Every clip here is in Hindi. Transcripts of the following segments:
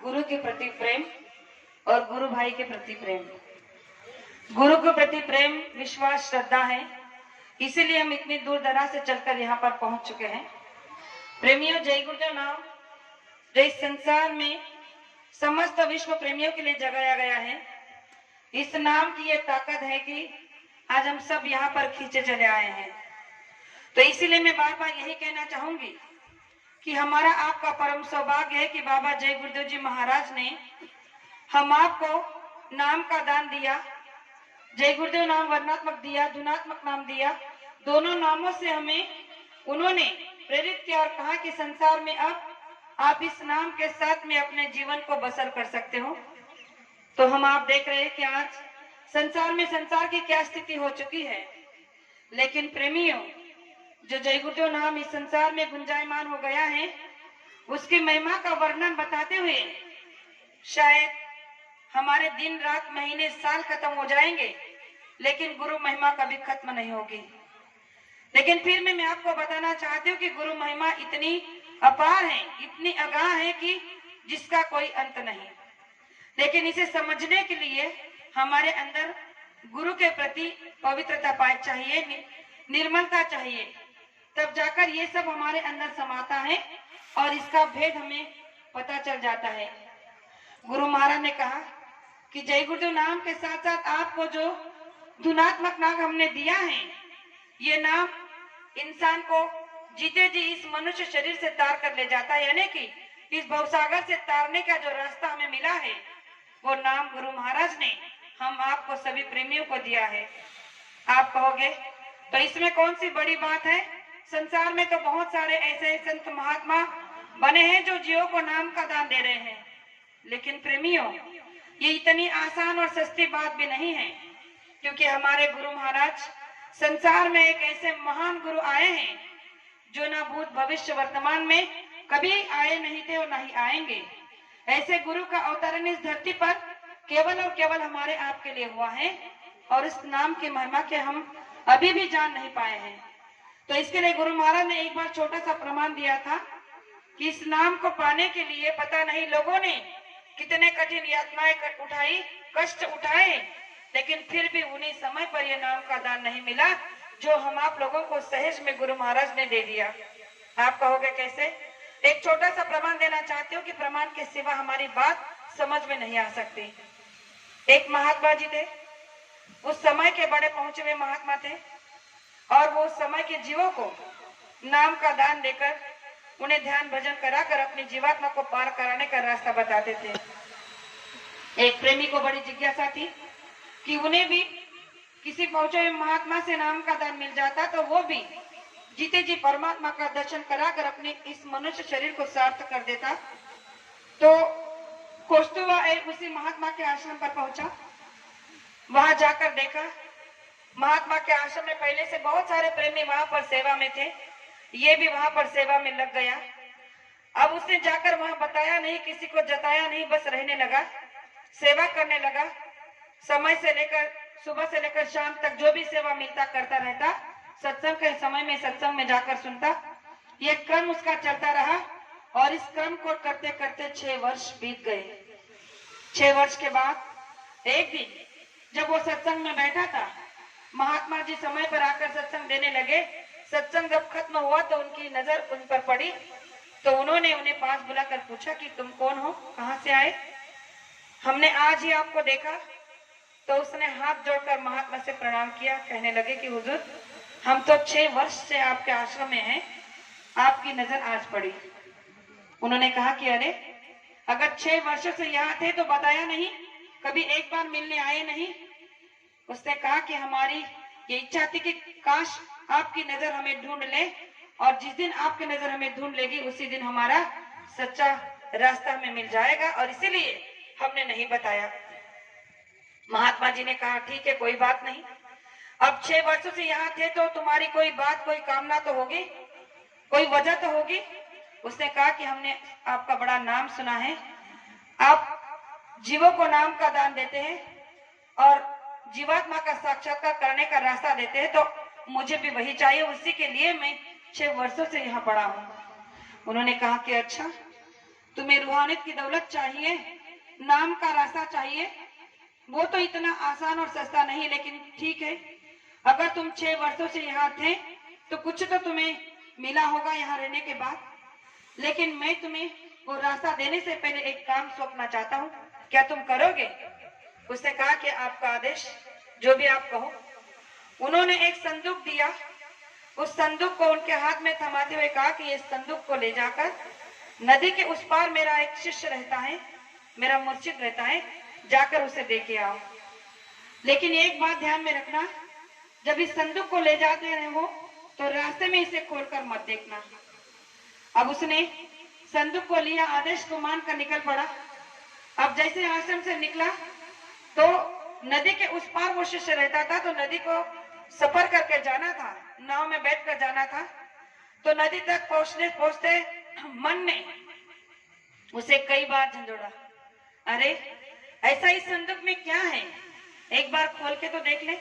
गुरु के प्रति प्रेम और गुरु भाई के प्रति प्रेम। गुरु के प्रति प्रेम, विश्वास, श्रद्धा है, इसीलिए हम इतनी दूर दराज से चलकर यहाँ पर पहुंच चुके हैं। प्रेमियों, जय गुरुदेव नाम जो इस संसार में समस्त विश्व प्रेमियों के लिए जगाया गया है, इस नाम की ये ताकत है कि आज हम सब यहाँ पर खींचे चले आए हैं। तो इसीलिए मैं बार बार यही कहना चाहूंगी कि हमारा आपका परम सौभाग्य है कि बाबा जय गुरुदेव जी महाराज ने हम आपको नाम का दान दिया। जय गुरुदेव नाम वर्णात्मक दिया, धुनात्मक नाम दिया। दोनों नामों से हमें उन्होंने प्रेरित किया और कहा कि संसार में अब आप इस नाम के साथ में अपने जीवन को बसर कर सकते हो। तो हम आप देख रहे हैं कि आज संसार में संसार की क्या स्थिति हो चुकी है, लेकिन प्रेमियों, जो जय गुरुदेव नाम इस संसार में गुंजायमान हो गया है, उसकी महिमा का वर्णन बताते हुए शायद हमारे दिन रात महीने साल खत्म हो जाएंगे, लेकिन गुरु महिमा कभी खत्म नहीं होगी। लेकिन फिर मैं आपको बताना चाहती हूँ कि गुरु महिमा इतनी अपार है, इतनी अगाध है कि जिसका कोई अंत नहीं। लेकिन इसे समझने के लिए हमारे अंदर गुरु के प्रति पवित्रता चाहिए, निर्मलता चाहिए, तब जाकर ये सब हमारे अंदर समाता है और इसका भेद हमें पता चल जाता है। गुरु महाराज ने कहा कि जय गुरुदेव नाम के साथ साथ आपको जो धुनात्मक नाम हमने दिया है, ये नाम इंसान को जीते जी इस मनुष्य शरीर से तार कर ले जाता है, यानी कि इस भवसागर से तारने का जो रास्ता हमें मिला है, वो नाम गुरु महाराज ने हम आपको सभी प्रेमियों को दिया है। आप कहोगे तो इसमें कौन सी बड़ी बात है? संसार में तो बहुत सारे ऐसे संत महात्मा बने हैं जो जीवों को नाम का दान दे रहे हैं, लेकिन प्रेमियों, ये इतनी आसान और सस्ती बात भी नहीं है, क्योंकि हमारे गुरु महाराज संसार में एक ऐसे महान गुरु आए हैं जो ना भूत भविष्य वर्तमान में कभी आए नहीं थे और ना ही आएंगे। ऐसे गुरु का अवतरण इस धरती पर केवल और केवल हमारे आपके लिए हुआ है, और इस नाम की महिमा के हम अभी भी जान नहीं पाए हैं। तो इसके लिए गुरु महाराज ने एक बार छोटा सा प्रमाण दिया था कि इस नाम को पाने के लिए पता नहीं लोगों ने कितने कठिन यातनाएं उठाई, कष्ट उठाए, लेकिन फिर भी उन्हें समय पर यह नाम का दान नहीं मिला जो हम आप लोगों को सहज में गुरु महाराज ने दे दिया। आप कहोगे कैसे? एक छोटा सा प्रमाण देना चाहती हूँ कि प्रमाण के सिवा हमारी बात समझ में नहीं आ सकती। एक महात्मा जी थे, उस समय के बड़े पहुंचे हुए महात्मा थे, और वो उस समय के जीवों को नाम का दान देकर उन्हें ध्यान भजन कराकर अपनी जीवात्मा को पार कराने का रास्ता बताते थे। एक प्रेमी को बड़ी जिज्ञासा थी कि उन्हें भी किसी पहुंचे हुए महात्मा से नाम का दान मिल जाता तो वो भी जीते जी परमात्मा का दर्शन कराकर अपने इस मनुष्य शरीर को सार्थ कर देता। तो कौस्तुभा उसी महात्मा के आश्रम पर पहुंचा। वहां जाकर देखा, महात्मा के आश्रम में पहले से बहुत सारे प्रेमी वहां पर सेवा में थे, ये भी वहां पर सेवा में लग गया। अब उसने जाकर वहां बताया नहीं, किसी को जताया नहीं, बस रहने लगा, सेवा करने लगा। समय से लेकर सुबह से लेकर शाम तक जो भी सेवा मिलता करता रहता, सत्संग के समय में सत्संग में जाकर सुनता। ये क्रम उसका चलता रहा, और इस क्रम को करते करते 6 वर्ष बीत गए। 6 वर्ष के बाद एक दिन जब वो सत्संग में बैठा था, महात्मा जी समय पर आकर सत्संग देने लगे। सत्संग जब खत्म हुआ तो उनकी नजर उन पर पड़ी, तो उन्होंने उन्हें पास बुलाकर पूछा कि तुम कौन हो, कहां से आए? हमने आज ही आपको देखा। तो उसने हाथ जोड़कर महात्मा से प्रणाम किया, कहने लगे कि हुजूर, हम तो 6 वर्ष से आपके आश्रम में हैं, आपकी नजर आज पड़ी। उन्होंने कहा कि अरे, अगर 6 वर्षों से यहाँ थे तो बताया नहीं, कभी एक बार मिलने आए नहीं। उसने कहा कि हमारी ये इच्छा थी कि काश आपकी नजर हमें ढूंढ ले, और जिस दिन आपकी नजर हमें ढूंढ लेगी उसी दिन हमारा सच्चा रास्ता हमें मिल जाएगा, और इसीलिए हमने नहीं बताया। महात्मा जी ने कहा ठीक है, कोई बात नहीं। अब 6 वर्षों से यहाँ थे तो तुम्हारी कोई बात, कोई कामना तो होगी, कोई वजह तो होगी। उसने कहा कि हमने आपका बड़ा नाम सुना है, आप जीवों को नाम का दान देते हैं और जीवात्मा का साक्षात्कार करने का रास्ता देते हैं, तो मुझे भी वही चाहिए, उसी के लिए मैं 6 वर्षों से यहाँ पड़ा हूँ। उन्होंने कहा कि अच्छा, तुम्हें रूहानियत की दौलत चाहिए, नाम का रास्ता चाहिए, वो तो इतना आसान और सस्ता नहीं, लेकिन ठीक है, अगर तुम 6 वर्षों से यहाँ थे तो कुछ तो तुम्हें मिला होगा यहाँ रहने के बाद, लेकिन मैं तुम्हें वो रास्ता देने से पहले एक काम सौंपना चाहता हूँ, क्या तुम करोगे? उसने कहा कि आपका आदेश, जो भी आप कहो। उन्होंने एक संदूक दिया, उस संदूक को उनके हाथ में थमाते हुए कहा कि इस संदूक को ले जाकर नदी के उस पार मेरा एक शिष्य रहता है, मेरा मुर्शिद रहता है, जाकर उसे दे के आओ। लेकिन एक बात ध्यान में रखना, जब इस संदूक को ले जाते रहे हो तो रास्ते में इसे खोलकर मत देखना। अब उसने संदूक को लिया, आदेश को मानकर निकल पड़ा। अब जैसे आश्रम से निकला तो नदी के उस पार वो शिष्य रहता था, तो नदी को सफर करके जाना था, नाव में बैठकर जाना था। तो नदी तक पहुंचने पहुंचते मन ने उसे कई बार झंझोड़ा, अरे ऐसा इस संदूक में क्या है, एक बार खोल के तो देख ले।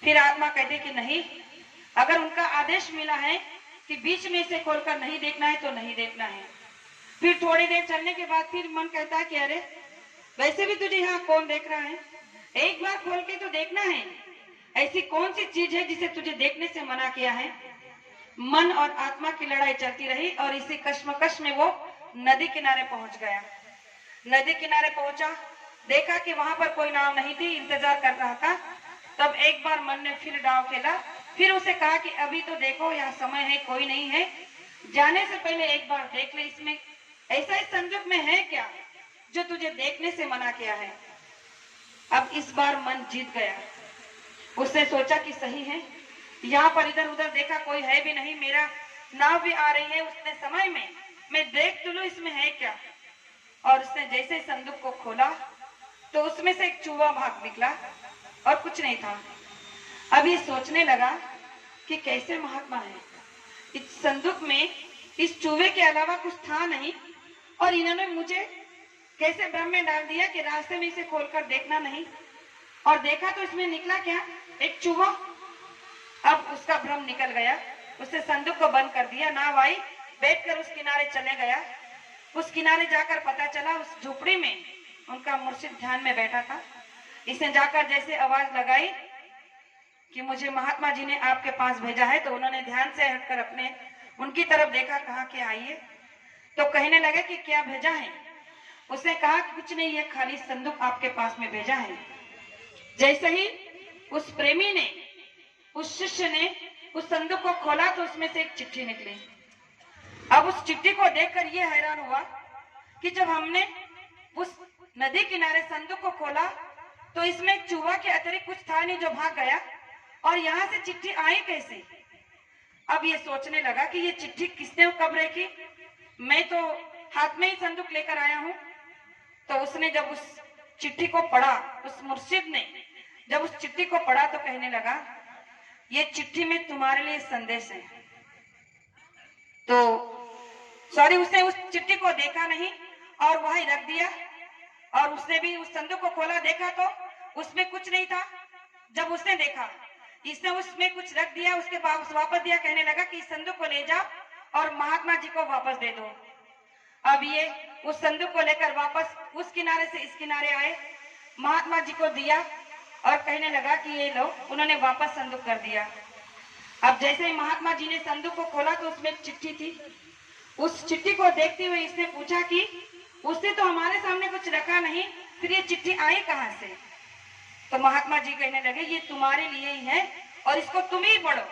फिर आत्मा कहती कि नहीं, अगर उनका आदेश मिला है कि बीच में इसे खोलकर नहीं देखना है तो नहीं देखना है। फिर थोड़ी देर चलने के बाद फिर मन कहता है कि अरे वैसे भी तुझे यहाँ कौन देख रहा है, एक बार खोल के तो देखना है, ऐसी कौन सी चीज है जिसे तुझे देखने से मना किया है। मन और आत्मा की लड़ाई चलती रही और इसी कश्मकश में वो नदी किनारे पहुंच गया। नदी किनारे पहुंचा, देखा कि वहां पर कोई नाव नहीं थी, इंतजार कर रहा था। तब एक बार मन ने फिर डाव खेला, फिर उसे कहा कि अभी तो देखो, यहाँ समय है, कोई नहीं है, जाने से पहले एक बार देख ले, इसमें ऐसा इस संदूक में है क्या जो तुझे देखने से मना किया है। अब इस बार मन जीत गया, उसने सोचा कि सही है, यहाँ पर इधर उधर देखा, कोई है भी नहीं, मेरा नाव भी आ रही है, उसने समय में मैं देख तो लूं इसमें है क्या। और उसने जैसे संदूक को खोला तो उसमें से एक चूहा भाग निकला और कुछ नहीं था। अब ये सोचने लगा कि कैसे महात्मा है, इस संदूक में इस चूहे के अलावा कुछ था नहीं, और इन्होंने मुझे कैसे भ्रम में डाल दिया कि रास्ते में इसे खोलकर देखना नहीं, और देखा तो इसमें निकला क्या, एक चूहा। अब उसका भ्रम निकल गया, उसने संदूक को बंद कर दिया, नाव आई, बैठकर उस किनारे चले गया। उस किनारे जाकर पता चला उस झोपड़ी में उनका मुर्शिद ध्यान में बैठा था। इसने जाकर जैसे आवाज लगाई कि मुझे महात्मा जी ने आपके पास भेजा है, तो उन्होंने ध्यान से हटकर अपने उनकी तरफ देखा, कहा कि आइए। तो कहने लगे कि क्या भेजा है। उसने कहा कि कुछ नहीं, ये खाली संदूक आपके पास में भेजा है। जैसे ही उस प्रेमी ने, उस शिष्य ने उस संदूक को खोला तो उसमें से एक चिट्ठी निकली। अब उस चिट्ठी को देखकर ये हैरान हुआ कि जब हमने उस नदी किनारे संदूक को खोला तो इसमें एक चूहा के अतिरिक्त कुछ था नहीं जो भाग गया, और यहाँ से चिट्ठी आई कैसे। अब ये सोचने लगा कि ये चिट्ठी किसने कब रखी, मैं तो हाथ में ही संदूक लेकर आया हूँ। तो उसने जब उस चिट्ठी को पढ़ा, उस मुर्शिद ने जब उस चिट्ठी को पढ़ा तो कहने लगा, ये चिट्ठी में तुम्हारे लिए संदेश है। तो सॉरी, उसने उस चिट्ठी को देखा नहीं और वहीं रख दिया, और उसने भी उस संदूक को खोला, देखा तो उसमें कुछ नहीं था। जब उसने देखा, इसने उसमें कुछ रख दिया, उसके वापस दिया, कहने लगा कि इस संदूक को ले जाओ और महात्मा जी को वापस दे दो। अब ये उस संदूक को लेकर वापस उस किनारे से इस किनारे आए, महात्मा जी को दिया और कहने लगा कि ये लो। उन्होंने वापस संदूक कर दिया। अब जैसे ही महात्मा जी ने संदूक को खोला तो उसमें एक चिट्ठी थी। उस चिट्ठी को देखते हुए इसने पूछा कि उसने तो हमारे सामने कुछ रखा नहीं, फिर ये चिट्ठी आई कहां से। तो महात्मा जी कहने लगे, ये तुम्हारे लिए ही है और इसको तुम ही पढ़ो।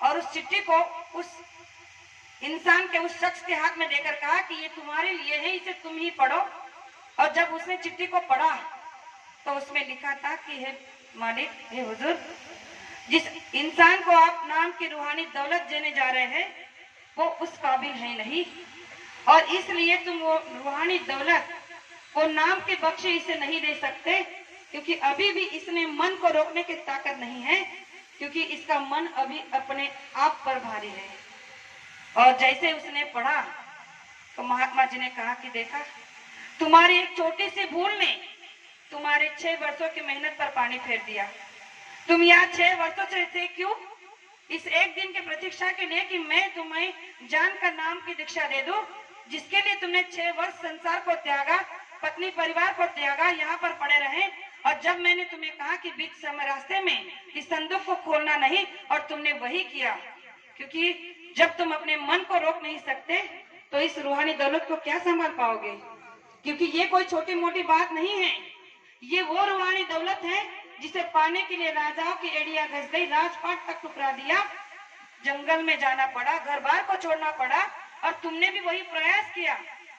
और उस चिट्ठी को उस इंसान के, उस शख्स के हाथ में देकर कहा कि ये तुम्हारे लिए है, इसे तुम ही पढ़ो। और जब उसने चिट्ठी को पढ़ा तो उसमें लिखा था कि हे मालिक, हे हुजूर, जिस इंसान को आप नाम की रूहानी दौलत देने जा रहे हैं वो उस काबिल है नहीं, और इसलिए तुम वो रूहानी दौलत वो नाम के बख्शे इसे नहीं दे सकते, क्योंकि अभी भी इसने मन को रोकने की ताकत नहीं है, क्योंकि इसका मन अभी अपने आप पर भारी है। और जैसे उसने पढ़ा तो महात्मा जी ने कहा कि देखा, तुम्हारी एक छोटी सी भूल ने तुम्हारे 6 वर्षों की मेहनत पर पानी फेर दिया। तुम यहाँ 6 वर्षों से थे क्यों? इस एक दिन की प्रतीक्षा के लिए कि मैं तुम्हें जान का नाम की दीक्षा दे दूं, जिसके लिए तुमने 6 वर्ष संसार को त्यागा, पत्नी परिवार को त्यागा, यहाँ पर पड़े रहे। और जब मैंने तुम्हें कहा कि बीच समय रास्ते में इस संदूक को खोलना नहीं, और तुमने वही किया। क्योंकि जब तुम अपने मन को रोक नहीं सकते तो इस रूहानी दौलत को क्या संभाल पाओगे। क्योंकि ये कोई छोटी मोटी बात नहीं है, ये वो रूहानी दौलत है जिसे पाने के लिए राजाओं की एड़ियां घस गई, राजपाट तक टुकरा दिया, जंगल में जाना पड़ा, घर बार को छोड़ना पड़ा। और तुमने भी वही प्रयास किया,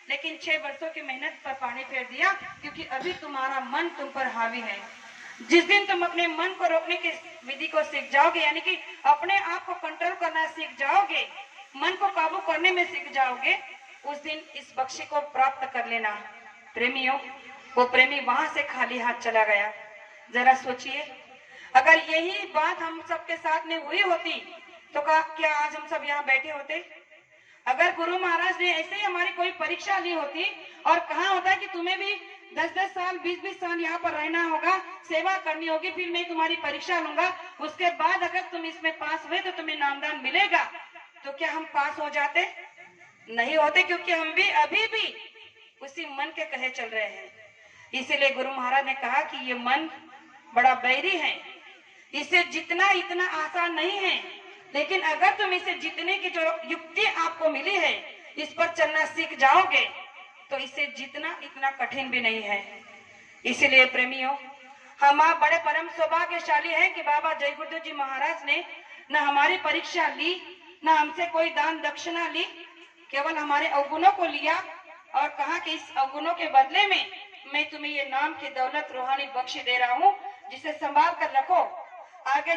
लेकिन 6 वर्षों की मेहनत पर पानी फेर दिया। क्योंकि अभी तुम्हारा मन तुम पर हावी है। जिस दिन तुम अपने मन को रोकने की विधि को सीख जाओगे, यानी कि अपने आप को कंट्रोल करना सीख जाओगे, मन को काबू करने में सीख जाओगे, उस दिन इस बख्शी को प्राप्त कर लेना। प्रेमियों, वो प्रेमी वहां से खाली हाथ चला गया। जरा सोचिए, अगर यही बात हम सबके साथ में हुई होती तो क्या आज हम सब यहाँ बैठे होते। अगर गुरु महाराज ने ऐसे ही हमारी कोई परीक्षा ली होती और कहा होता कि तुम्हें भी 10-10 साल 20-20 साल यहाँ पर रहना होगा, सेवा करनी होगी, फिर मैं तुम्हारी परीक्षा लूंगा, उसके बाद अगर तुम इसमें पास हुए तो तुम्हें नामदान मिलेगा, तो क्या हम पास हो जाते? नहीं होते, क्योंकि हम भी अभी भी उसी मन के कहे चल रहे हैं। इसीलिए गुरु महाराज ने कहा कि ये मन बड़ा बैरी है, इसे जितना इतना आसान नहीं है, लेकिन अगर तुम इसे जीतने की जो युक्ति आपको मिली है, इस पर चलना सीख जाओगे तो इसे जीतना इतना कठिन भी नहीं है। इसीलिए प्रेमियों, हम आप बड़े परम सौभाग्यशाली हैं कि बाबा जय गुरुदेव जी महाराज ने न हमारी परीक्षा ली, न हमसे कोई दान दक्षिणा ली, केवल हमारे अवगुणों को लिया और कहा कि इस अवगुणों के बदले में मैं तुम्हें ये नाम की दौलत रूहानी बख्शी दे रहा हूँ, जिसे संभाल कर रखो। आगे